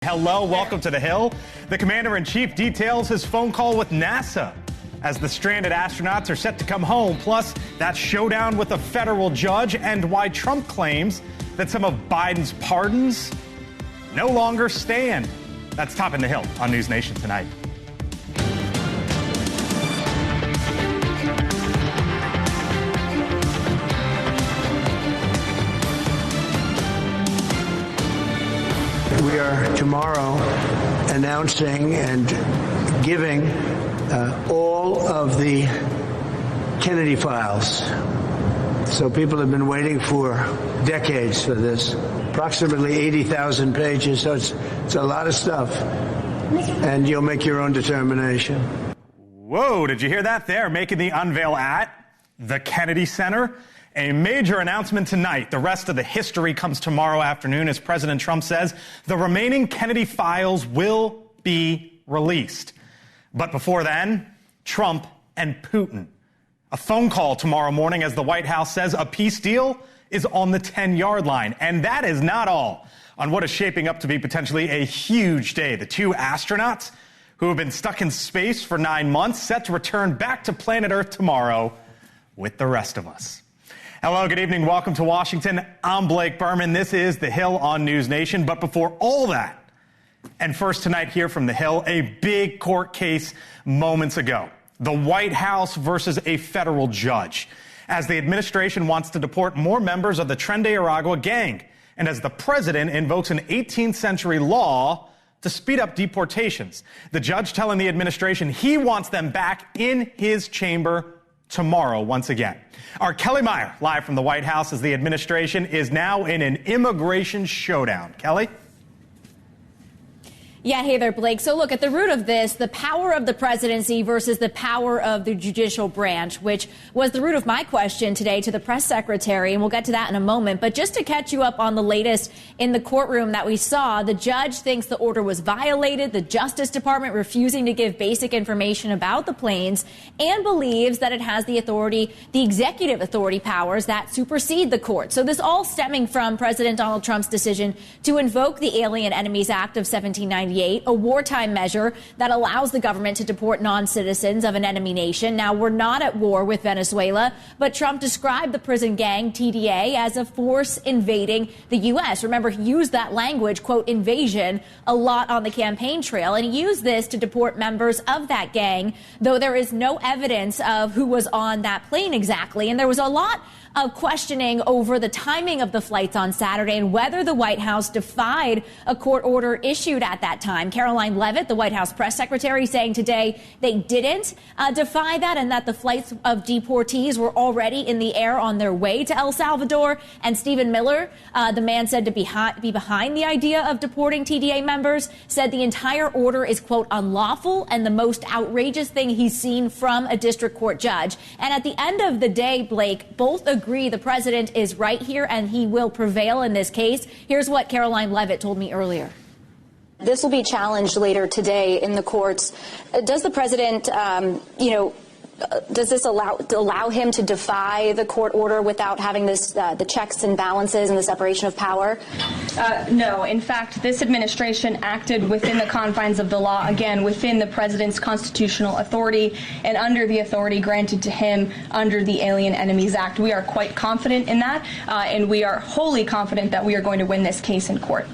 Hello, welcome to the Hill. The commander-in-chief details his phone call with NASA as the stranded astronauts are set to come home, plus that showdown with a federal judge and why Trump claims that some of Biden's pardons no longer stand. That's topping the Hill on NewsNation tonight. We are tomorrow announcing and giving all of the Kennedy files. So people have been waiting for decades for this. Approximately 80,000 pages, so it's a lot of stuff. And you'll make your own determination. Whoa, did you hear that there? Making the unveil at the Kennedy Center. A major announcement tonight. The rest of the history comes tomorrow afternoon as President Trump says the remaining Kennedy files will be released. But before then, Trump and Putin. A phone call tomorrow morning as the White House says a peace deal is on the 10-yard line. And that is not all on what is shaping up to be potentially a huge day. The two astronauts who have been stuck in space for 9 months set to return back to planet Earth tomorrow with the rest of us. Hello, good evening. Welcome to Washington. I'm Blake Berman. This is The Hill on NewsNation. But before all that, and first tonight here from The Hill, a big court case moments ago. The White House versus a federal judge. As the administration wants to deport more members of the Tren de Aragua gang. And as the president invokes an 18th century law to speed up deportations. The judge telling the administration he wants them back in his chamber tomorrow once again. Our Kelly Meyer, live from the White House as the administration is now in an immigration showdown. Kelly? Yeah, hey there, Blake. So look, at the root of this, the power of the presidency versus the power of the judicial branch, which was the root of my question today to the press secretary, and we'll get to that in a moment. But just to catch you up on the latest in the courtroom that we saw, the judge thinks the order was violated, the Justice Department refusing to give basic information about the planes, and believes that it has the authority, the executive authority powers that supersede the court. So this all stemming from President Donald Trump's decision to invoke the Alien Enemies Act of 1798. A wartime measure that allows the government to deport non-citizens of an enemy nation. Now, we're not at war with Venezuela, but Trump described the prison gang, TDA, as a force invading the U.S. Remember, he used that language, quote, invasion, a lot on the campaign trail, and he used this to deport members of that gang, though there is no evidence of who was on that plane exactly. And there was a lot of questioning over the timing of the flights on Saturday and whether the White House defied a court order issued at that time. Caroline Leavitt, the White House press secretary, saying today they didn't defy that and that the flights of deportees were already in the air on their way to El Salvador. And Stephen Miller, the man said to be behind the idea of deporting TDA members, said the entire order is, quote, unlawful and the most outrageous thing he's seen from a district court judge. And at the end of the day, Blake, both agree the president is right here and he will prevail in this case. Here's what Caroline Leavitt told me earlier. This will be challenged later today in the courts. Does the president, does this allow him to defy the court order without having this, the checks and balances and the separation of power? No. In fact, this administration acted within the confines of the law, again, within the president's constitutional authority and under the authority granted to him under the Alien Enemies Act. We are quite confident in that, and we are wholly confident that we are going to win this case in court.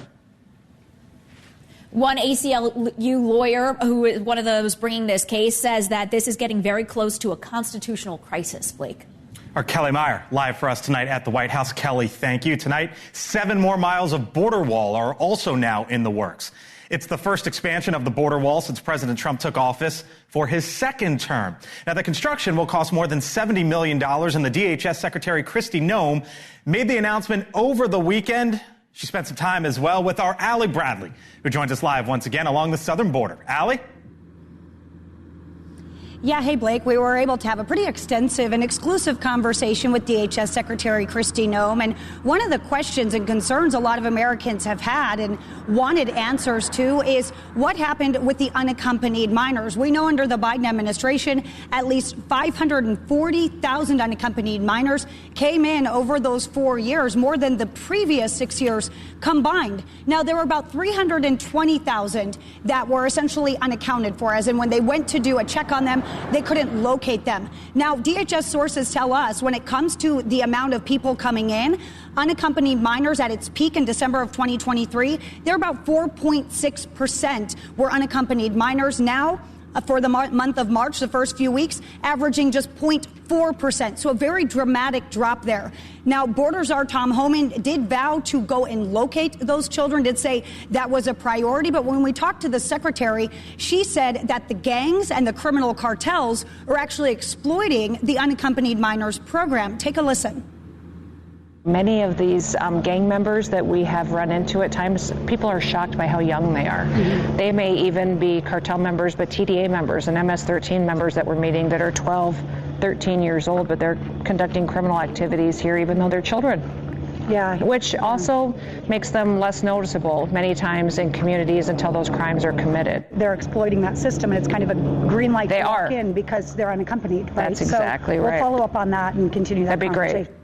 One ACLU lawyer, who is one of those bringing this case, says that this is getting very close to a constitutional crisis, Blake. Our Kelly Meyer, live for us tonight at the White House. Kelly, thank you. Tonight, 7 more miles of border wall are also now in the works. It's the first expansion of the border wall since President Trump took office for his second term. Now, the construction will cost more than $70 million, and the DHS Secretary Kristi Noem made the announcement over the weekend. She spent some time as well with our Allie Bradley, who joins us live once again along the southern border. Allie? Yeah, hey, Blake, we were able to have a pretty extensive and exclusive conversation with DHS Secretary Kristi Noem. And one of the questions and concerns a lot of Americans have had and wanted answers to is what happened with the unaccompanied minors. We know under the Biden administration, at least 540,000 unaccompanied minors came in over those 4 years, more than the previous 6 years combined. Now, there were about 320,000 that were essentially unaccounted for, as in when they went to do a check on them, they couldn't locate them. Now, DHS sources tell us when it comes to the amount of people coming in, unaccompanied minors at its peak in December of 2023, they're about 4.6% were unaccompanied minors. Now, for the month of March, the first few weeks, averaging just 0.4%. So a very dramatic drop there. Now, Border Czar Tom Homan did vow to go and locate those children, did say that was a priority. But when we talked to the secretary, she said that the gangs and the criminal cartels are actually exploiting the unaccompanied minors program. Take a listen. Many of these gang members that we have run into at times, people are shocked by how young they are. Mm-hmm. They may even be cartel members, but TDA members and MS-13 members that we're meeting that are 12, 13 years old, but they're conducting criminal activities here even though they're children. Yeah, which also makes them less noticeable many times in communities until those crimes are committed. They're exploiting that system, and it's kind of a green light to walk in because they're unaccompanied. Right? That's exactly right. We'll follow up on that and continue that conversation. That'd be great.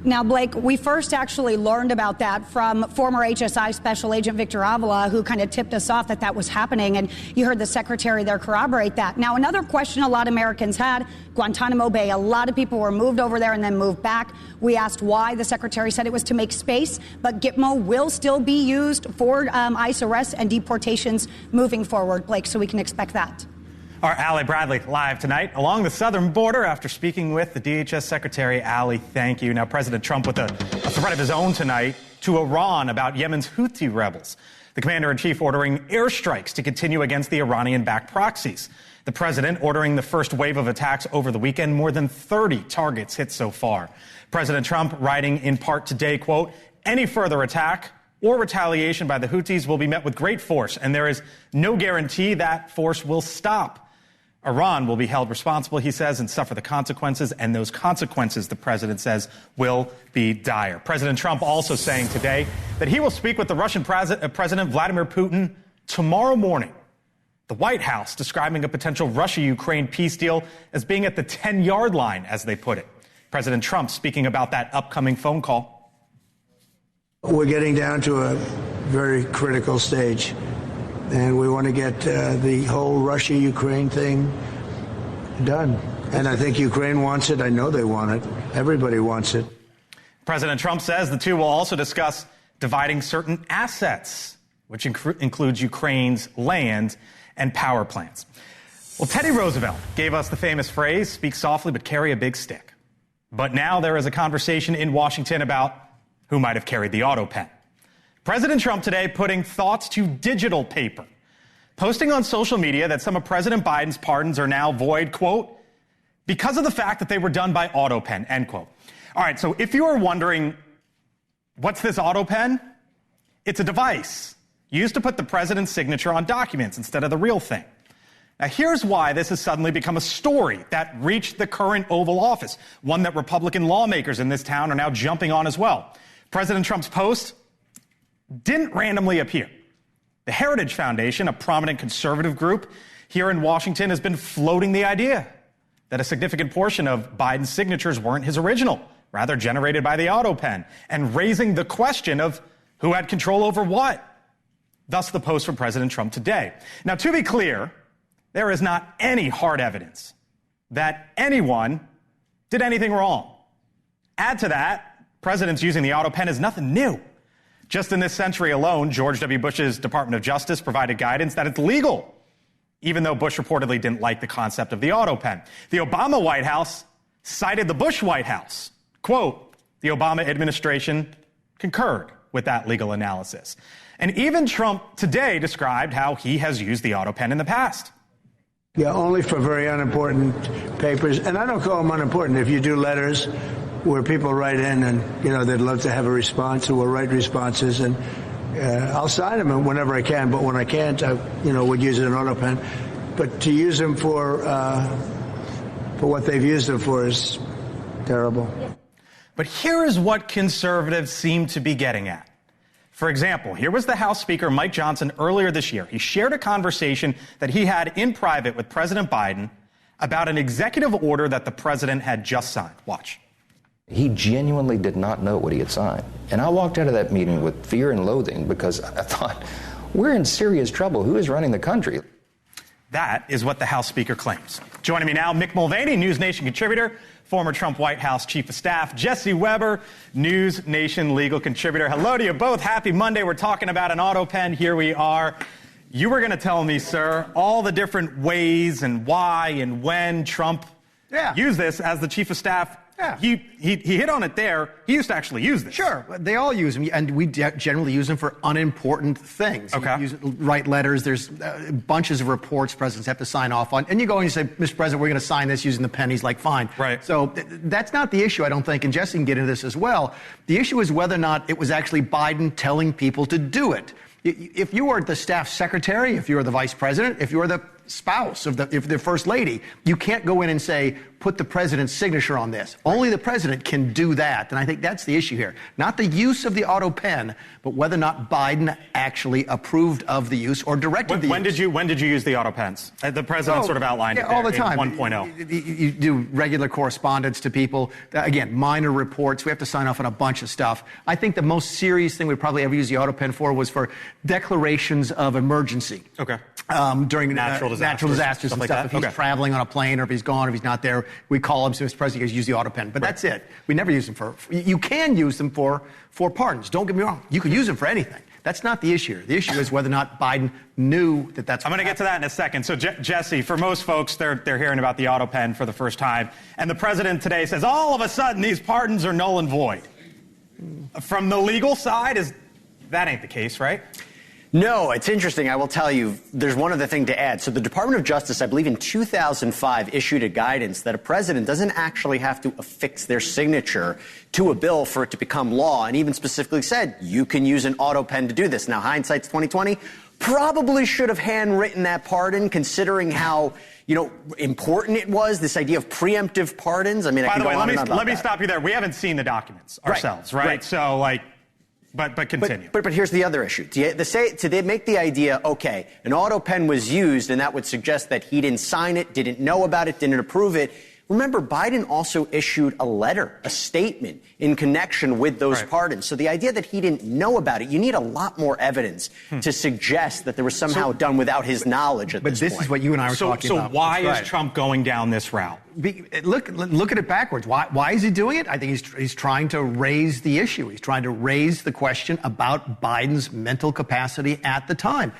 Now, Blake, we first actually learned about that from former HSI Special Agent Victor Avila, who kind of tipped us off that that was happening. And you heard the secretary there corroborate that. Now, another question a lot of Americans had, Guantanamo Bay. A lot of people were moved over there and then moved back. We asked why. The secretary said it was to make space. But Gitmo will still be used for ICE arrests and deportations moving forward, Blake, so we can expect that. Our Allie Bradley live tonight along the southern border after speaking with the DHS Secretary. Allie, thank you. Now, President Trump with a threat of his own tonight to Iran about Yemen's Houthi rebels. The commander-in-chief ordering airstrikes to continue against the Iranian-backed proxies. The president ordering the first wave of attacks over the weekend. More than 30 targets hit so far. President Trump writing in part today, quote, any further attack or retaliation by the Houthis will be met with great force, and there is no guarantee that force will stop. Iran will be held responsible, he says, and suffer the consequences. And those consequences, the president says, will be dire. President Trump also saying today that he will speak with the Russian President Vladimir Putin tomorrow morning. The White House describing a potential Russia-Ukraine peace deal as being at the 10-yard line, as they put it. President Trump speaking about that upcoming phone call. We're getting down to a very critical stage. And we want to get the whole Russia-Ukraine thing done. And I think Ukraine wants it. I know they want it. Everybody wants it. President Trump says the two will also discuss dividing certain assets, which includes Ukraine's land and power plants. Well, Teddy Roosevelt gave us the famous phrase, speak softly but carry a big stick. But now there is a conversation in Washington about who might have carried the Autopen. President Trump today putting thoughts to digital paper, posting on social media that some of President Biden's pardons are now void, quote, because of the fact that they were done by Autopen, end quote. All right, so if you are wondering, what's this Autopen? It's a device used to put the president's signature on documents instead of the real thing. Now, here's why this has suddenly become a story that reached the current Oval Office, one that Republican lawmakers in this town are now jumping on as well. President Trump's post didn't randomly appear. The Heritage Foundation, a prominent conservative group here in Washington, has been floating the idea that a significant portion of Biden's signatures weren't his original, rather generated by the Autopen, and raising the question of who had control over what. Thus the post from President Trump today. Now, to be clear, there is not any hard evidence that anyone did anything wrong. Add to that, presidents using the Autopen is nothing new. Just in this century alone, George W. Bush's Department of Justice provided guidance that it's legal, even though Bush reportedly didn't like the concept of the Autopen. The Obama White House cited the Bush White House. Quote, the Obama administration concurred with that legal analysis. And even Trump today described how he has used the Autopen in the past. Yeah, only for very unimportant papers. And I don't call them unimportant. If you do letters where people write in and, you know, they'd love to have a response, or we'll write responses, and I'll sign them whenever I can. But when I can't, I, would use an Autopen. but to use them for what they've used them for is terrible. But here is what conservatives seem to be getting at. For example, here was the House Speaker, Mike Johnson, earlier this year. He shared a conversation that he had in private with President Biden about an executive order that the president had just signed. Watch. He genuinely did not know what he had signed. And I walked out of that meeting with fear and loathing because I thought, we're in serious trouble. Who is running the country? That is what the House Speaker claims. Joining me now, Mick Mulvaney, NewsNation contributor, former Trump White House Chief of Staff, Jesse Weber, NewsNation legal contributor. Hello to you both. Happy Monday. We're talking about an Autopen. Here we are. You were going to tell me, sir, all the different ways and why and when Trump used this as the Chief of Staff. Yeah. He hit on it there. He used to actually use this. Sure. They all use them, and we generally use them for unimportant things. Okay. You write letters. There's bunches of reports presidents have to sign off on. And you go and you say, Mr. President, we're going to sign this using the pen. He's like, fine. Right. So that's not the issue, I don't think, and Jesse can get into this as well. The issue is whether or not it was actually Biden telling people to do it. If you were the staff secretary, if you were the vice president, if you were the spouse of the first lady, you can't go in and say, put the president's signature on this. Right. Only the president can do that. And I think that's the issue here. Not the use of the auto pen, but whether or not Biden actually approved of the use or directed the use. When did you use the auto pens? The president sort of outlined it there all the time. In 1.0. You do regular correspondence to people. Again, minor reports. We have to sign off on a bunch of stuff. I think the most serious thing we probably ever used the auto pen for was for declarations of emergency. Okay. During natural disasters and like stuff. If he's traveling on a plane or if he's gone or if he's not there, we call him, so Mr. President, you guys use the auto pen. But that's it. We never use them for. You can use them for pardons. Don't get me wrong. You can use them for anything. That's not the issue here. The issue is whether or not Biden knew that that's. I'm going to get to that in a second. So, Jesse, for most folks, they're hearing about the auto pen for the first time, and the president today says all of a sudden these pardons are null and void. From the legal side, that ain't the case, right? No, it's interesting. I will tell you, there's one other thing to add. So the Department of Justice, I believe in 2005, issued a guidance that a president doesn't actually have to affix their signature to a bill for it to become law, and even specifically said you can use an auto pen to do this. Now, hindsight's 2020. Probably should have handwritten that pardon, considering how important it was, this idea of preemptive pardons. I mean, by the way, let me stop you there. We haven't seen the documents ourselves, right? So, But continue. But here's the other issue. They make the idea, okay, an auto pen was used, and that would suggest that he didn't sign it, didn't know about it, didn't approve it. Remember, Biden also issued a letter, a statement in connection with those pardons. So the idea that he didn't know about it, you need a lot more evidence to suggest that there was somehow done without his knowledge at this point. But this is what you and I were talking about. So why is Trump going down this route? Look at it backwards. Why is he doing it? I think he's trying to raise the issue. He's trying to raise the question about Biden's mental capacity at the time.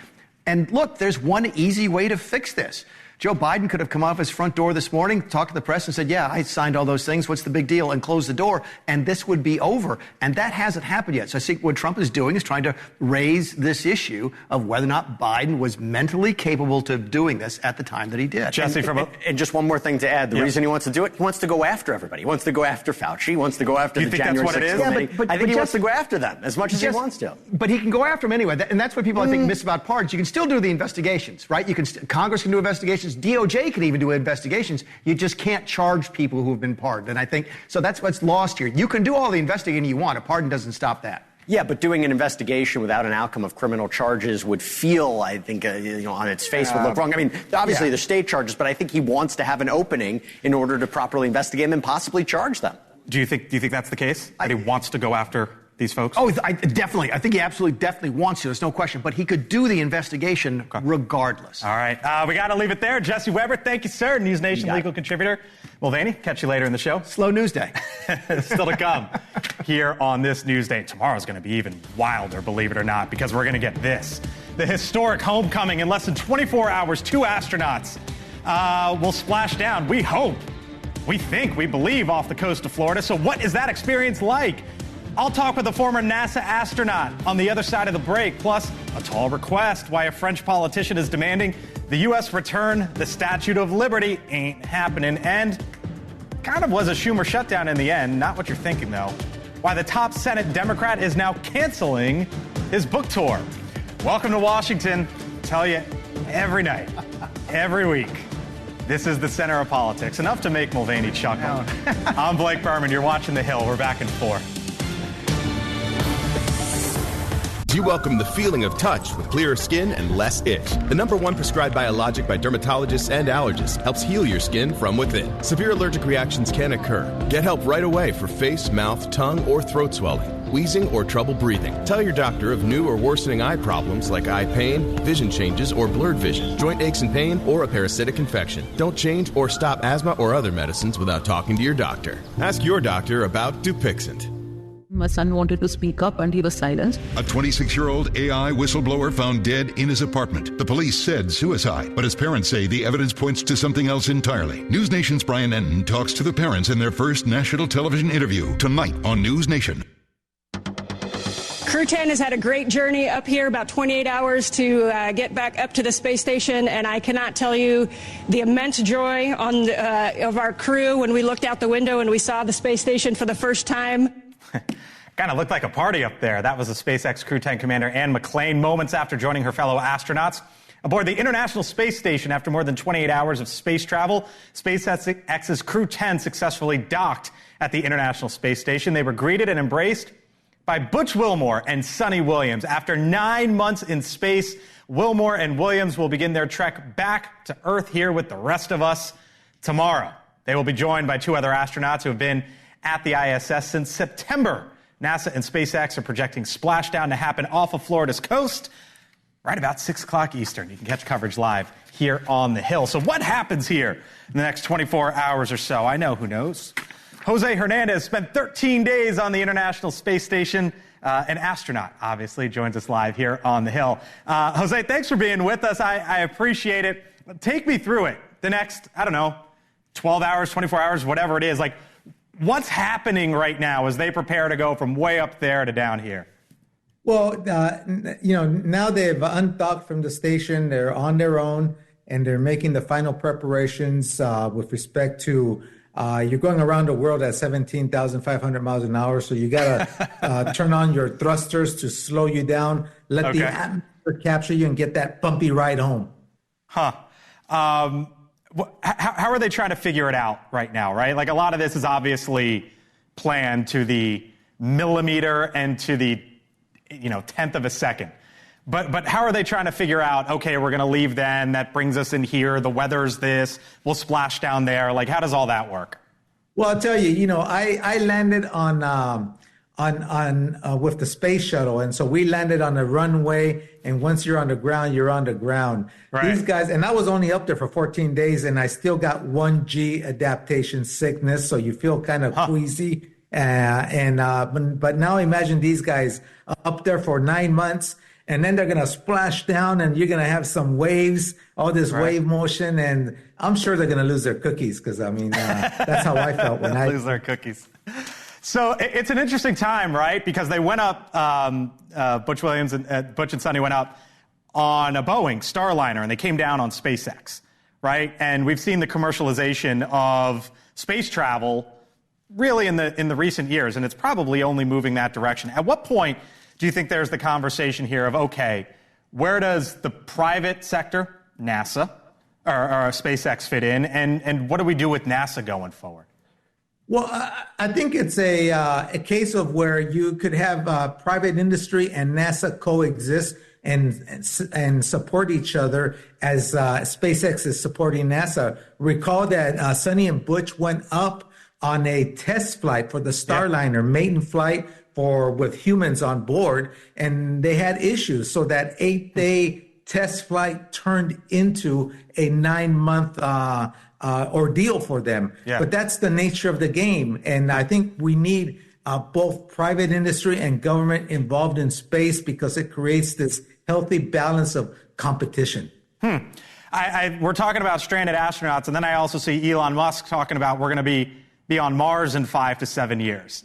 And look, there's one easy way to fix this. Joe Biden could have come off his front door this morning, talked to the press and said, yeah, I signed all those things. What's the big deal? And closed the door. And this would be over. And that hasn't happened yet. So I think what Trump is doing is trying to raise this issue of whether or not Biden was mentally capable to doing this at the time that he did. Jesse, and just one more thing to add. The reason he wants to do it, he wants to go after everybody. He wants to go after Fauci. He wants to go after the January 6th committee. I think he wants to go after them as much as he wants to. But he can go after them anyway. And that's what people, I think, miss about pardons. You can still do the investigations, right? Congress can do investigations. DOJ can even do investigations. You just can't charge people who have been pardoned. And I think, so that's what's lost here. You can do all the investigating you want. A pardon doesn't stop that. Yeah, but doing an investigation without an outcome of criminal charges would feel, I think, on its face would look wrong. I mean, obviously there's state charges, but I think he wants to have an opening in order to properly investigate them and possibly charge them. Do you think that's the case? That he wants to go after these folks? Oh, definitely. I think he absolutely definitely wants to. There's no question. But he could do the investigation regardless. All right. We got to leave it there. Jesse Weber, thank you, sir. NewsNation legal contributor. Mulvaney, catch you later in the show. Slow news day. Still to come here on this news day. Tomorrow's going to be even wilder, believe it or not, because we're going to get this. The historic homecoming in less than 24 hours. 2 astronauts will splash down, we hope, we think, we believe, off the coast of Florida. So what is that experience like? I'll talk with a former NASA astronaut on the other side of the break, plus a tall request why a French politician is demanding the U.S. return the Statue of Liberty. Ain't happening. And kind of was a Schumer shutdown in the end. Not what you're thinking, though. Why the top Senate Democrat is now canceling his book tour. Welcome to Washington. Tell you every night. Every week, this is the center of politics. Enough to make Mulvaney chuckle. I'm Blake Berman. You're watching The Hill. We're back in 4. Do you welcome the feeling of touch with clearer skin and less itch? The #1 prescribed biologic by dermatologists and allergists helps heal your skin from within. Severe allergic reactions can occur. Get help right away for face, mouth, tongue, or throat swelling, wheezing, or trouble breathing. Tell your doctor of new or worsening eye problems like eye pain, vision changes, or blurred vision, joint aches and pain, or a parasitic infection. Don't change or stop asthma or other medicines without talking to your doctor. Ask your doctor about Dupixent. My son wanted to speak up and he was silenced. A 26-year-old AI whistleblower found dead in his apartment. The police said suicide, but his parents say the evidence points to something else entirely. NewsNation's Brian Enton talks to the parents in their first national television interview tonight on NewsNation. Crew 10 has had a great journey up here, about 28 hours to get back up to the space station, and I cannot tell you the immense joy of our crew when we looked out the window and we saw the space station for the first time. Kind of looked like a party up there. That was the SpaceX Crew 10 commander Anne McClain moments after joining her fellow astronauts aboard the International Space Station after more than 28 hours of space travel. SpaceX's Crew 10 successfully docked at the International Space Station. They were greeted and embraced by Butch Wilmore and Sonny Williams. After 9 months in space, Wilmore and Williams will begin their trek back to Earth here with the rest of us tomorrow. They will be joined by 2 other astronauts who have been at the ISS since September. NASA and SpaceX are projecting splashdown to happen off of Florida's coast right about 6 o'clock Eastern. You can catch coverage live here on The Hill. So what happens here in the next 24 hours or so? I know who knows. Jose Hernandez spent 13 days on the International Space Station. An astronaut, obviously, joins us live here on The Hill. Jose, thanks for being with us. I appreciate it. Take me through it. The next, 12 hours, 24 hours, whatever it is. Like, what's happening right now as they prepare to go from way up there to down here? Well, now they've undocked from the station. They're on their own, and they're making the final preparations with respect to you're going around the world at 17,500 miles an hour, so you got to turn on your thrusters to slow you down, let the atmosphere capture you, and get that bumpy ride home. How are they trying to figure it out right now, right? Like, a lot of this is obviously planned to the millimeter and to the, 10th of a second. But how are they trying to figure out, okay, we're going to leave then, that brings us in here, the weather's this, we'll splash down there. Like, how does all that work? Well, I'll tell you, I landed on with the space shuttle, and so we landed on the runway, and once you're on the ground, you're on the ground. Right. These guys, and I was only up there for 14 days, and I still got 1G adaptation sickness, so you feel kind of queasy. But now imagine these guys up there for 9 months, and then they're going to splash down, and you're going to have some waves, all this wave motion, and I'm sure they're going to lose their cookies, because that's how I felt when I lose their cookies. So it's an interesting time, right? Because they went up, Butch and Sonny went up on a Boeing Starliner, and they came down on SpaceX, right? And we've seen the commercialization of space travel really in the recent years, and it's probably only moving that direction. At what point do you think there's the conversation here of, okay, where does the private sector, NASA, or SpaceX fit in, and what do we do with NASA going forward? Well, I think it's a case of where you could have private industry and NASA coexist and support each other as SpaceX is supporting NASA. Recall that Sonny and Butch went up on a test flight for the Starliner, maiden flight with humans on board, and they had issues. So that 8-day test flight turned into a 9-month ordeal for them. Yeah. But that's the nature of the game. And I think we need both private industry and government involved in space because it creates this healthy balance of competition. We're talking about stranded astronauts, and then I also see Elon Musk talking about we're going to be on Mars in 5 to 7 years.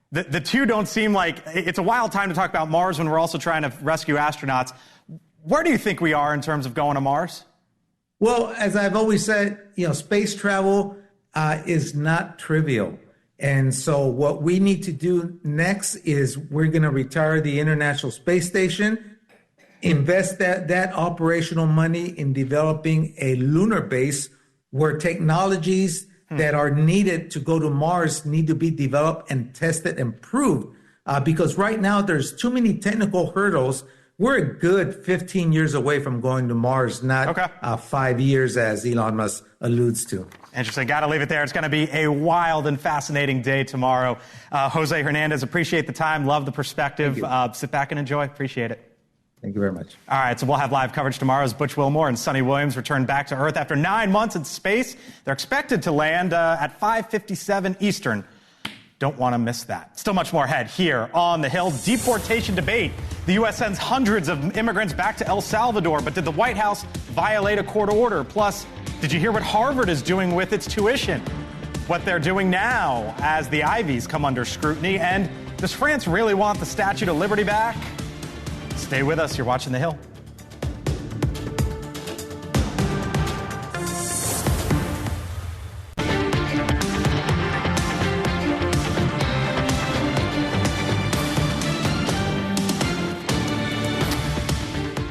The two don't seem like, it's a wild time to talk about Mars when we're also trying to rescue astronauts. Where do you think we are in terms of going to Mars? Well, as I've always said, space travel is not trivial. And so what we need to do next is we're going to retire the International Space Station. invest that operational money in developing a lunar base where technologies that are needed to go to Mars need to be developed and tested and proved. Because right now there's too many technical hurdles. We're a good 15 years away from going to Mars, not 5 years as Elon Musk alludes to. Interesting. Got to leave it there. It's going to be a wild and fascinating day tomorrow. Jose Hernandez, appreciate the time. Love the perspective. Sit back and enjoy. Appreciate it. Thank you very much. All right, so we'll have live coverage tomorrow as Butch Wilmore and Sonny Williams return back to Earth after 9 months in space. They're expected to land at 5:57 Eastern. Don't want to miss that. Still much more ahead here on the Hill. Deportation debate. The U.S. sends hundreds of immigrants back to El Salvador, but did the White House violate a court order? Plus, did you hear what Harvard is doing with its tuition? What they're doing now as the Ivies come under scrutiny? And does France really want the Statue of Liberty back? Stay with us. You're watching The Hill.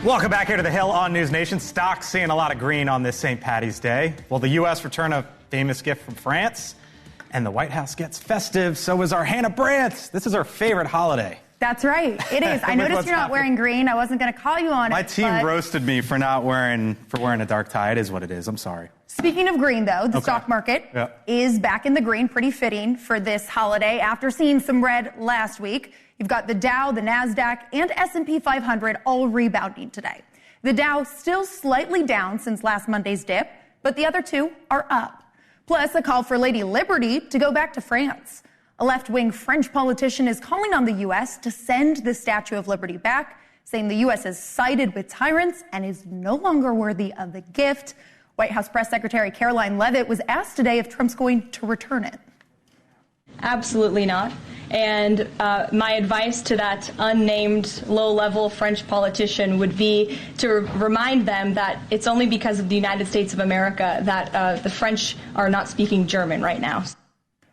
Welcome back here to The Hill on NewsNation. Stocks seeing a lot of green on this St. Paddy's Day. Will the U.S. return a famous gift from France? And the White House gets festive. So is our Hannah Brandt. This is our favorite holiday. That's right. It is. I noticed you're not wearing green. I wasn't going to call you on it. My team roasted me for wearing a dark tie. It is what it is. I'm sorry. Speaking of green, though, the stock market is back in the green, pretty fitting for this holiday. After seeing some red last week, you've got the Dow, the NASDAQ, and S&P 500 all rebounding today. The Dow still slightly down since last Monday's dip, but the other two are up. Plus, a call for Lady Liberty to go back to France. A left-wing French politician is calling on the U.S. to send the Statue of Liberty back, saying the U.S. has sided with tyrants and is no longer worthy of the gift. White House Press Secretary Caroline Leavitt was asked today if Trump's going to return it. Absolutely not. And my advice to that unnamed low-level French politician would be to remind them that it's only because of the United States of America that the French are not speaking German right now.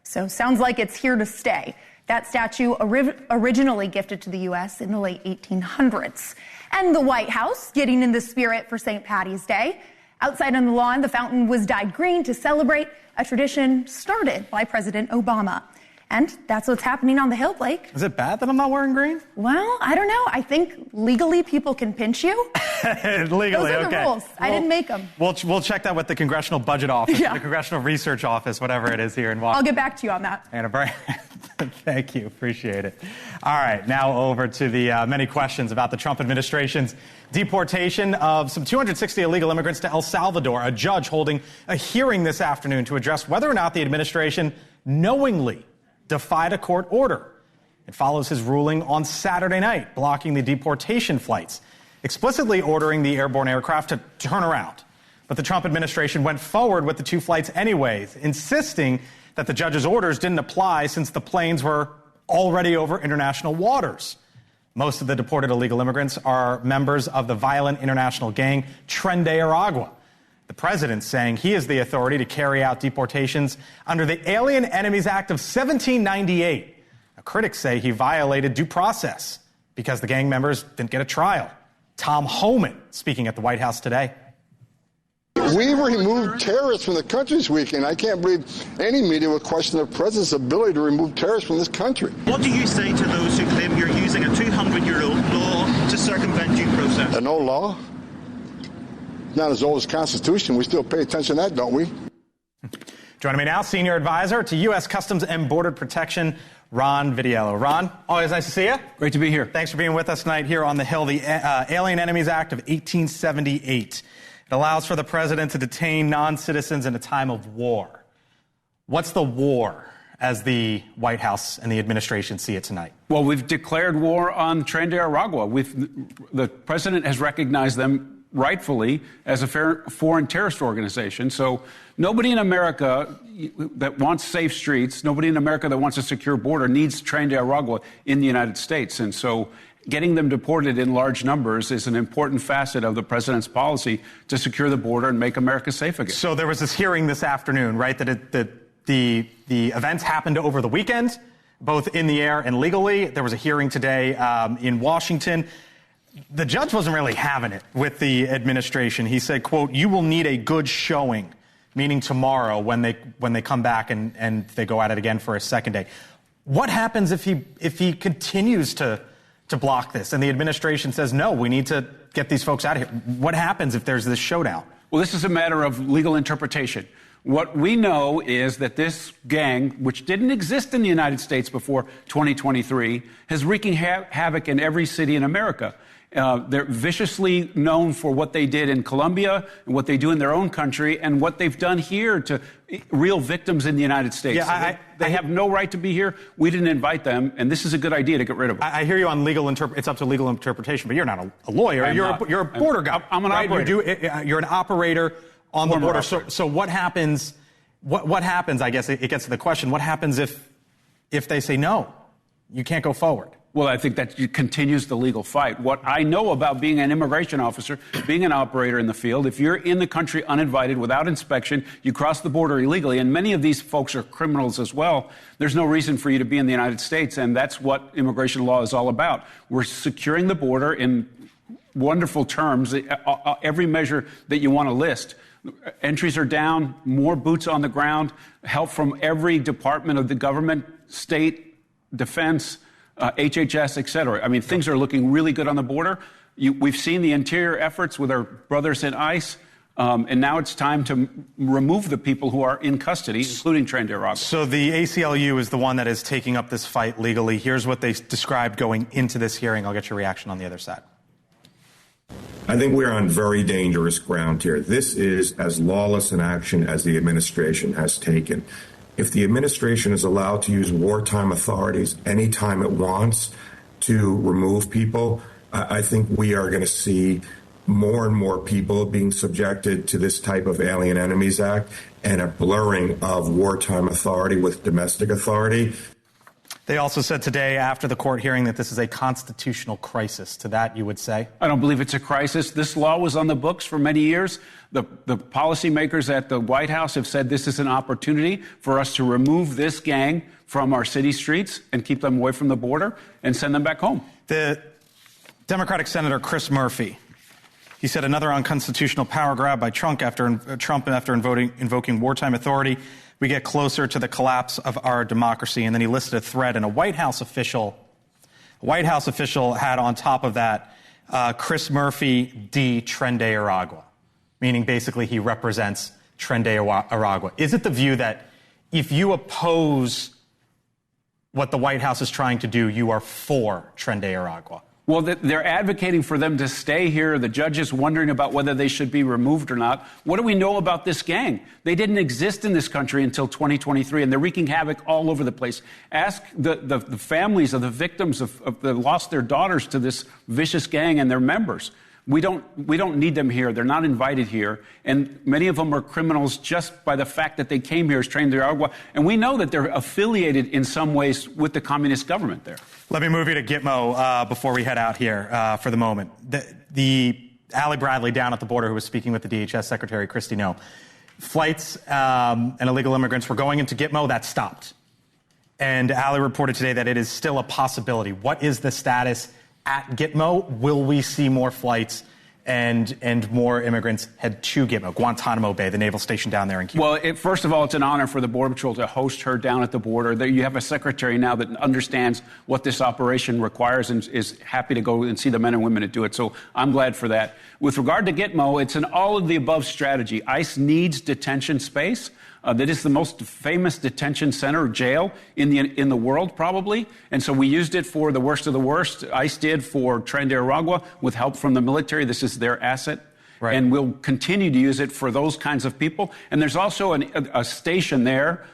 So sounds like it's here to stay. That statue originally gifted to the U.S. in the late 1800s. And the White House getting in the spirit for St. Paddy's Day. Outside on the lawn, the fountain was dyed green to celebrate a tradition started by President Obama. And that's what's happening on the Hill, Blake. Is it bad that I'm not wearing green? Well, I don't know. I think legally people can pinch you. Legally, Those are the rules. Well, I didn't make them. We'll check that with the Congressional Budget Office, the Congressional Research Office, whatever it is here in Washington. I'll get back to you on that. Hannah Brandt, thank you. Appreciate it. All right, now over to the many questions about the Trump administration's deportation of some 260 illegal immigrants to El Salvador. A judge holding a hearing this afternoon to address whether or not the administration knowingly defied a court order. It follows his ruling on Saturday night, blocking the deportation flights, explicitly ordering the airborne aircraft to turn around. But the Trump administration went forward with the two flights anyways, insisting that the judge's orders didn't apply since the planes were already over international waters. Most of the deported illegal immigrants are members of the violent international gang Tren de Aragua. The president saying he is the authority to carry out deportations under the Alien Enemies Act of 1798. Now, critics say he violated due process because the gang members didn't get a trial. Tom Homan speaking at the White House today. We removed terrorists from the country this weekend. I can't believe any media would question the president's ability to remove terrorists from this country. What do you say to those who claim you're using a 200-year-old law to circumvent due process? An old law? Not as old as the Constitution. We still pay attention to that, don't we? Joining me now, Senior Advisor to U.S. Customs and Border Protection, Ron Vitiello. Ron, always nice to see you. Great to be here. Thanks for being with us tonight here on the Hill. The Alien Enemies Act of 1878. It allows for the president to detain non-citizens in a time of war. What's the war as the White House and the administration see it tonight? Well, we've declared war on Tren de Aragua. The president has recognized them rightfully as a foreign terrorist organization. So nobody in America that wants safe streets, nobody in America that wants a secure border needs Tren de Aragua in the United States. And so getting them deported in large numbers is an important facet of the president's policy to secure the border and make America safe again. So there was this hearing this afternoon, right, that the events happened over the weekend, both in the air and legally. There was a hearing today in Washington. The judge wasn't really having it with the administration. He said, quote, "You will need a good showing," meaning tomorrow when they come back and they go at it again for a second day. What happens if he continues to block this and the administration says, no, we need to get these folks out of here? What happens if there's this showdown? Well, this is a matter of legal interpretation. What we know is that this gang, which didn't exist in the United States before 2023, is wreaking havoc in every city in America. They're viciously known for what they did in Colombia and what they do in their own country and what they've done here to real victims in the United States. Yeah, they have no right to be here. We didn't invite them, and this is a good idea to get rid of them. I hear you on legal it's up to legal interpretation, but you're not a lawyer. You're a border guy. I'm an operator. You're an operator on the border. So what happens? What happens? I guess it gets to the question: what happens if they say no, you can't go forward? Well, I think that continues the legal fight. What I know about being an immigration officer, being an operator in the field, if you're in the country uninvited, without inspection, you cross the border illegally, and many of these folks are criminals as well, there's no reason for you to be in the United States, and that's what immigration law is all about. We're securing the border in wonderful terms, every measure that you want to list. Entries are down, more boots on the ground, help from every department of the government, state, defense, HHS, et cetera. I mean, things are looking really good on the border. We've seen the interior efforts with our brothers in ICE, and now it's time to remove the people who are in custody, including Tren de Aragua. So the ACLU is the one that is taking up this fight legally. Here's what they described going into this hearing. I'll get your reaction on the other side. I think we're on very dangerous ground here. This is as lawless an action as the administration has taken. If the administration is allowed to use wartime authorities anytime it wants to remove people, I think we are going to see more and more people being subjected to this type of Alien Enemies Act and a blurring of wartime authority with domestic authority. They also said today after the court hearing that this is a constitutional crisis. To that, you would say? I don't believe it's a crisis. This law was on the books for many years. The policymakers at the White House have said this is an opportunity for us to remove this gang from our city streets and keep them away from the border and send them back home. The Democratic Senator Chris Murphy, he said another unconstitutional power grab by Trump after invoking wartime authority. We get closer to the collapse of our democracy. And then he listed a thread, and a White House official had on top of that Chris Murphy D. Tren de Aragua, meaning basically he represents Tren de Aragua. Is it the view that if you oppose what the White House is trying to do, you are for Tren de Aragua? Well, they're advocating for them to stay here. The judge is wondering about whether they should be removed or not. What do we know about this gang? They didn't exist in this country until 2023, and they're wreaking havoc all over the place. Ask the families of the victims that lost their daughters to this vicious gang and their members. We don't need them here. They're not invited here. And many of them are criminals just by the fact that they came here as Tren de Aragua. And we know that they're affiliated in some ways with the communist government there. Let me move you to Gitmo before we head out here for the moment. The Allie Bradley down at the border, who was speaking with the DHS Secretary Kristi Noem. Flights and illegal immigrants were going into Gitmo. That stopped. And Allie reported today that it is still a possibility. What is the status at Gitmo? Will we see more flights and more immigrants head to Gitmo, Guantanamo Bay, the naval station down there in Cuba? Well, first of all, it's an honor for the Border Patrol to host her down at the border. You have a secretary now that understands what this operation requires and is happy to go and see the men and women that do it. So I'm glad for that. With regard to Gitmo, it's an all-of-the-above strategy. ICE needs detention space. That is the most famous detention center, jail in the world, probably. And so we used it for the worst of the worst. ICE did for Tren de Aragua with help from the military. This is their asset. Right. And we'll continue to use it for those kinds of people. And there's also a station there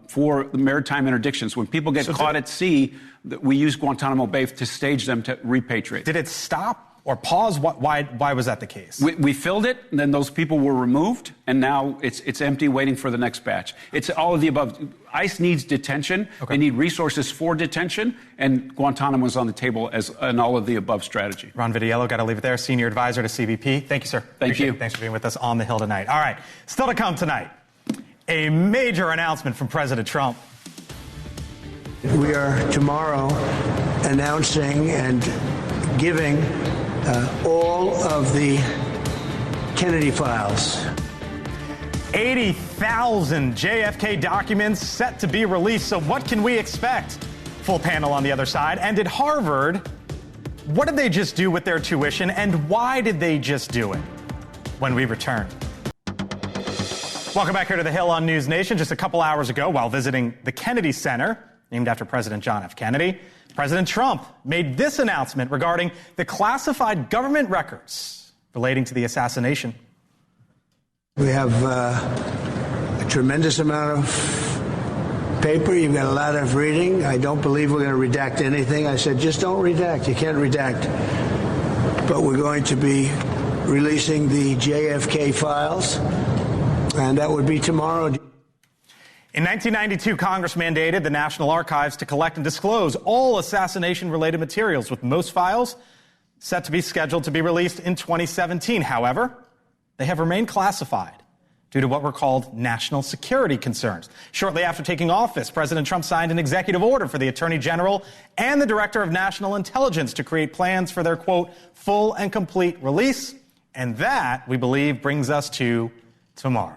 for the maritime interdictions. When people get caught at sea, we use Guantanamo Bay to stage them to repatriate. Did it stop or pause? Why was that the case? We filled it, and then those people were removed, and now it's empty, waiting for the next batch. It's all of the above. ICE needs detention. Okay. They need resources for detention, and Guantanamo is on the table as an all-of-the-above strategy. Ron Vitiello, got to leave it there, Senior Advisor to CBP. Thank you, sir. Thank you. Thanks for being with us on the Hill tonight. All right, still to come tonight, a major announcement from President Trump. We are tomorrow announcing and giving all of the Kennedy files. 80,000 JFK documents set to be released. So what can we expect? Full panel on the other side. And at Harvard, what did they just do with their tuition, and why did they just do it? When we return. Welcome back here to The Hill on NewsNation. Just a couple hours ago, while visiting the Kennedy Center, named after President John F. Kennedy, President Trump made this announcement regarding the classified government records relating to the assassination. We have a tremendous amount of paper. You've got a lot of reading. I don't believe we're going to redact anything. I said, just don't redact. You can't redact. But we're going to be releasing the JFK files, and that would be tomorrow. In 1992, Congress mandated the National Archives to collect and disclose all assassination-related materials, with most files set to be scheduled to be released in 2017. However, they have remained classified due to what were called national security concerns. Shortly after taking office, President Trump signed an executive order for the Attorney General and the Director of National Intelligence to create plans for their, quote, full and complete release. And that, we believe, brings us to tomorrow.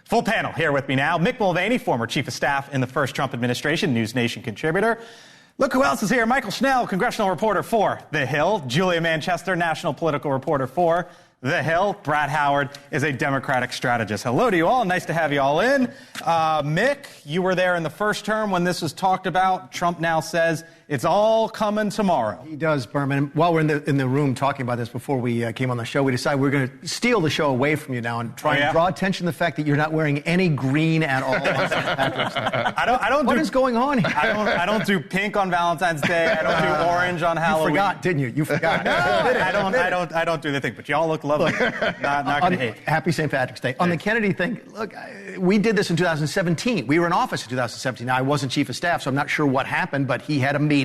Full panel here with me now. Mick Mulvaney, former Chief of Staff in the first Trump administration, NewsNation contributor. Look who else is here. Michael Schnell, congressional reporter for The Hill. Julia Manchester, national political reporter for The Hill. Brad Howard is a Democratic strategist. Hello to you all. Nice to have you all in. Mick, you were there in the first term when this was talked about. Trump now says it's all coming tomorrow. He does, Berman. While we're in the room talking about this before we came on the show, we decided we're going to steal the show away from you now and try and draw attention to the fact that you're not wearing any green at all on St. Patrick's Day. What is going on here? I don't do pink on Valentine's Day. I don't do orange on Halloween. You forgot, didn't you? You forgot. No, I don't do the thing. But y'all look lovely. Not going to hate. Happy St. Patrick's Day. On the Kennedy thing, look, we did this in 2017. We were in office in 2017. Now, I wasn't Chief of Staff, so I'm not sure what happened, but he had a meeting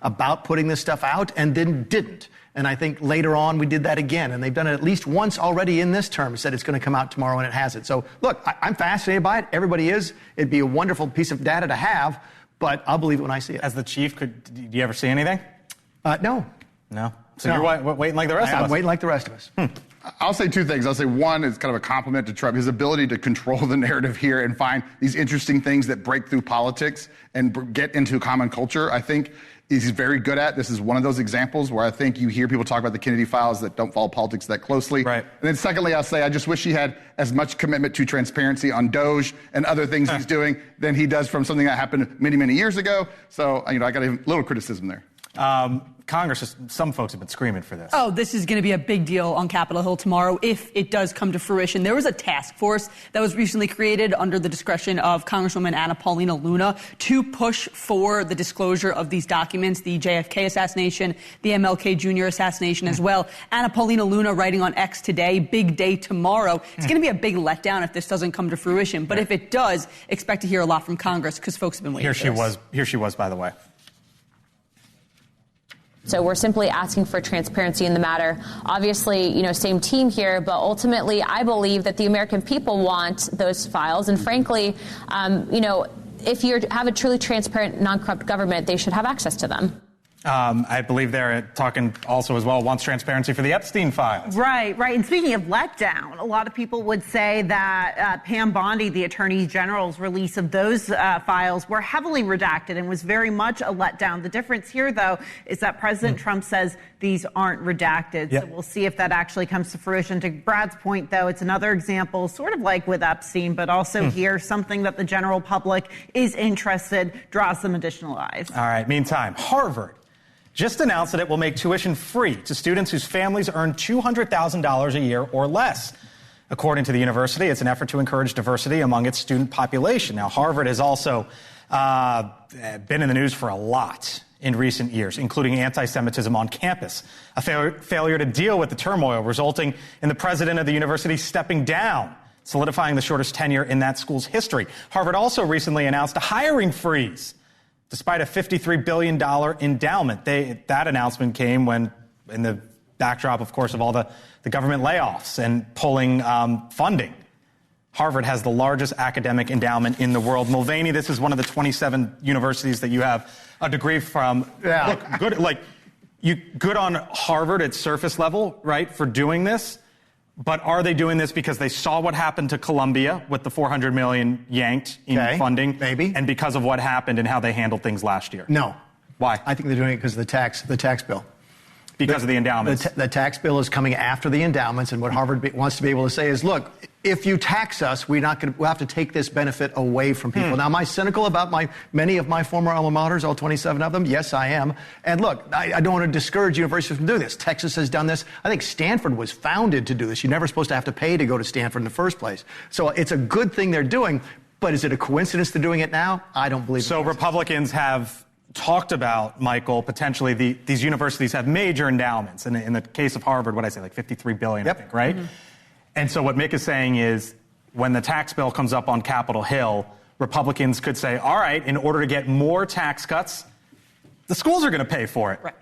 about putting this stuff out and then didn't. And I think later on we did that again. And they've done it at least once already in this term, said it's going to come out tomorrow, and it hasn't. So, look, I'm fascinated by it. Everybody is. It'd be a wonderful piece of data to have, but I'll believe it when I see it. As the chief, did you ever see anything? No. No? So you're waiting like the rest of us? I'm waiting like the rest of us. I'll say two things. I'll say one is kind of a compliment to Trump, his ability to control the narrative here and find these interesting things that break through politics and get into common culture. I think he's very good at. This is one of those examples where I think you hear people talk about the Kennedy files that don't follow politics that closely. Right. And then secondly, I'll say I just wish he had as much commitment to transparency on Doge and other things he's doing than he does from something that happened many, many years ago. So, I got a little criticism there. Congress, some folks have been screaming for this. Oh, this is going to be a big deal on Capitol Hill tomorrow if it does come to fruition. There was a task force that was recently created under the discretion of Congresswoman Anna Paulina Luna to push for the disclosure of these documents, the JFK assassination, the MLK Jr. assassination as well. Anna Paulina Luna writing on X today, big day tomorrow. It's going to be a big letdown if this doesn't come to fruition. But if it does, expect to hear a lot from Congress because folks have been waiting for this. Here she was, by the way. So we're simply asking for transparency in the matter. Obviously, same team here, but ultimately, I believe that the American people want those files. And frankly, if you have a truly transparent, non-corrupt government, they should have access to them. I believe they're talking also as well, wants transparency for the Epstein files. Right. And speaking of letdown, a lot of people would say that Pam Bondi, the Attorney General's release of those files were heavily redacted and was very much a letdown. The difference here, though, is that President Trump says these aren't redacted. Yep. So we'll see if that actually comes to fruition. To Brad's point, though, it's another example, sort of like with Epstein, but also here, something that the general public is interested, draws some additional eyes. All right. Meantime, Harvard just announced that it will make tuition free to students whose families earn $200,000 a year or less. According to the university, it's an effort to encourage diversity among its student population. Now, Harvard has also been in the news for a lot in recent years, including anti-Semitism on campus, a failure to deal with the turmoil resulting in the president of the university stepping down, solidifying the shortest tenure in that school's history. Harvard also recently announced a hiring freeze despite a $53 billion endowment. That announcement came when, in the backdrop, of course, of all the government layoffs and pulling funding. Harvard has the largest academic endowment in the world. Mulvaney, this is one of the 27 universities that you have a degree from. Yeah. Look, good, good on Harvard at surface level, right, for doing this. But are they doing this because they saw what happened to Columbia with the $400 million yanked in funding? Maybe. And because of what happened and how they handled things last year? No. Why? I think they're doing it because of the tax bill. Because of the endowments. The tax bill is coming after the endowments, and what Harvard wants to be able to say is, look, if you tax us, we'll have to take this benefit away from people. Now, am I cynical about many of my former alma maters, all 27 of them? Yes, I am. And look, I don't want to discourage universities from doing this. Texas has done this. I think Stanford was founded to do this. You're never supposed to have to pay to go to Stanford in the first place. So it's a good thing they're doing, but is it a coincidence they're doing it now? I don't believe so. Republicans have talked about, Michael, potentially these universities have major endowments. And in the case of Harvard, what I say, like $53 billion, I think, right? And so what Mick is saying is when the tax bill comes up on Capitol Hill, Republicans could say, all right, in order to get more tax cuts, the schools are going to pay for it. Right.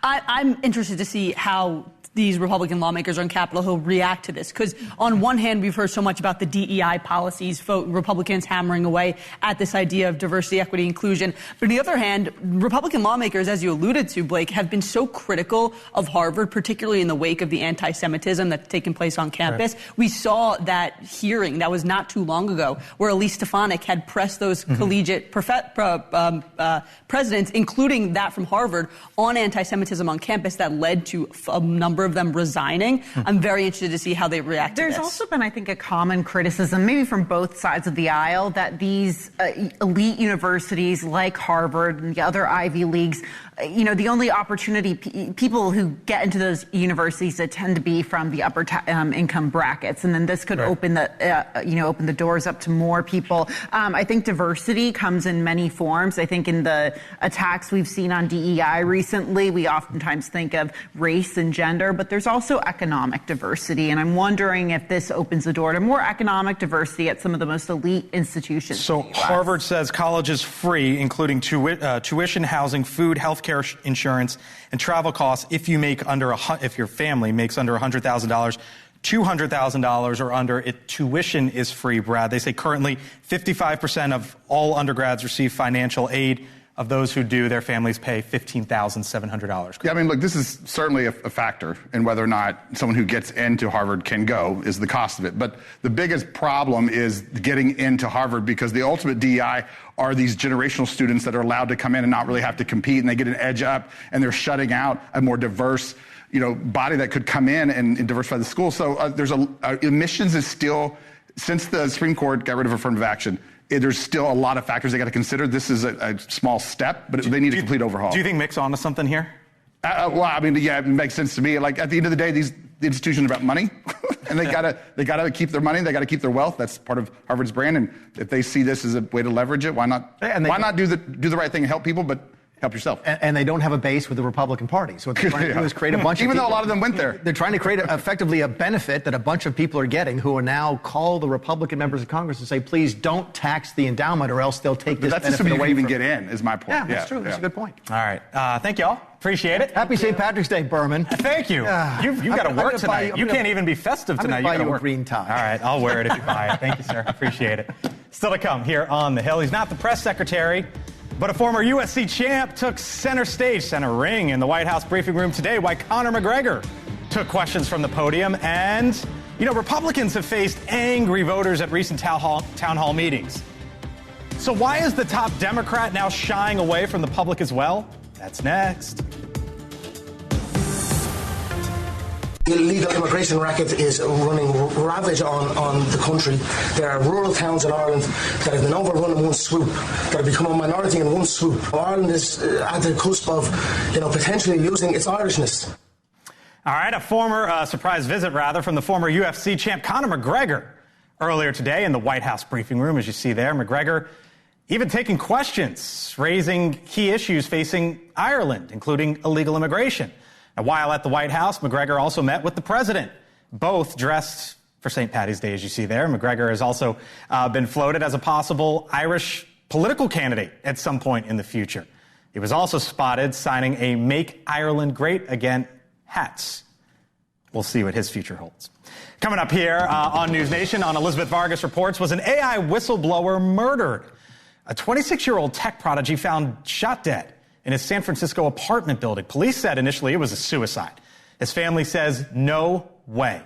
I'm interested to see how these Republican lawmakers on Capitol Hill react to this. Because on one hand, we've heard so much about the DEI policies, Republicans hammering away at this idea of diversity, equity, inclusion. But on the other hand, Republican lawmakers, as you alluded to, Blake, have been so critical of Harvard, particularly in the wake of the anti-Semitism that's taken place on campus. Right. We saw that hearing that was not too long ago where Elise Stefanik had pressed those collegiate presidents, including that from Harvard, on anti-Semitism on campus that led to a number of them resigning. I'm very interested to see how they react to this. There's also been, I think, a common criticism, maybe from both sides of the aisle, that these elite universities like Harvard and the other Ivy Leagues, the only opportunity people who get into those universities that tend to be from the upper income brackets, and then this could open the doors up to more people. I think diversity comes in many forms. I think in the attacks we've seen on DEI recently, we oftentimes think of race and gender, but there's also economic diversity, and I'm wondering if this opens the door to more economic diversity at some of the most elite institutions. So Harvard says college is free, including tuition, housing, food, healthcare, insurance, and travel costs if your family makes under $100,000. $200,000 or under, tuition is free, Brad. They say currently 55% of all undergrads receive financial aid. Of those who do, their families pay $15,700. Yeah, I mean, look, this is certainly a factor in whether or not someone who gets into Harvard can go, is the cost of it. But the biggest problem is getting into Harvard, because the ultimate DEI are these generational students that are allowed to come in and not really have to compete, and they get an edge up, and they're shutting out a more diverse body that could come in and diversify the school. So there's admissions is still, since the Supreme Court got rid of affirmative action, there's still a lot of factors they got to consider. This is a small step, but they need a complete overhaul. Do you think Mick's onto something here? Well, I mean, yeah, it makes sense to me. Like, at the end of the day, the institutions are about money, and they gotta keep their money. They gotta keep their wealth. That's part of Harvard's brand. And if they see this as a way to leverage it, why not? Why not do the right thing and help people, but help yourself? And they don't have a base with the Republican Party. So what they're trying to do is create a bunch of people. Even though a lot of them went there. They're trying to create effectively a benefit that a bunch of people are getting who are now call the Republican members of Congress and say, please don't tax the endowment or else they'll take this benefit away. That's just even get in, is my point. Yeah, that's true. That's a good point. All right. Thank y'all. Appreciate it. Happy St. Patrick's Day, Berman. Thank you. You've got to work tonight. You can't even be festive tonight. I'm going to buy you a green tie. All right. I'll wear it if you buy it. Thank you, sir. Appreciate it. Still to come here on The Hill. He's not the press secretary, but a former UFC champ took center ring in the White House briefing room today while Conor McGregor took questions from the podium. And, Republicans have faced angry voters at recent town hall meetings. So why is the top Democrat now shying away from the public as well? That's next. The illegal immigration racket is running ravage on the country. There are rural towns in Ireland that have been overrun in one swoop, that have become a minority in one swoop. Ireland is at the cusp of, potentially losing its Irishness. All right, a surprise visit from the former UFC champ Conor McGregor earlier today in the White House briefing room, as you see there. McGregor even taking questions, raising key issues facing Ireland, including illegal immigration. Now, while at the White House, McGregor also met with the president, both dressed for St. Paddy's Day, as you see there. McGregor has also been floated as a possible Irish political candidate at some point in the future. He was also spotted signing a Make Ireland Great Again hats. We'll see what his future holds. Coming up here on NewsNation, on Elizabeth Vargas Reports, was an AI whistleblower murdered? A 26-year-old tech prodigy found shot dead in his San Francisco apartment building. Police said initially it was a suicide. His family says no way.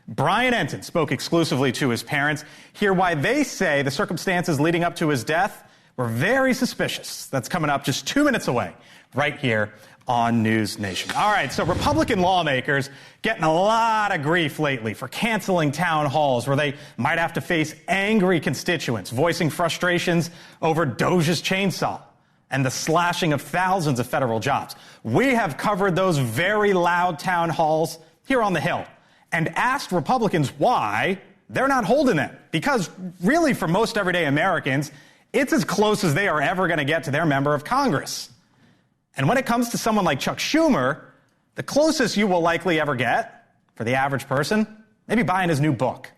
Brian Enton spoke exclusively to his parents. Hear why they say the circumstances leading up to his death were very suspicious. That's coming up just 2 minutes away, right here on News Nation. All right, so Republican lawmakers getting a lot of grief lately for canceling town halls where they might have to face angry constituents voicing frustrations over DOJ's chainsaw and the slashing of thousands of federal jobs. We have covered those very loud town halls here on the Hill and asked Republicans why they're not holding them. Because really, for most everyday Americans, it's as close as they are ever going to get to their member of Congress. And when it comes to someone like Chuck Schumer, the closest you will likely ever get, for the average person, maybe buying his new book.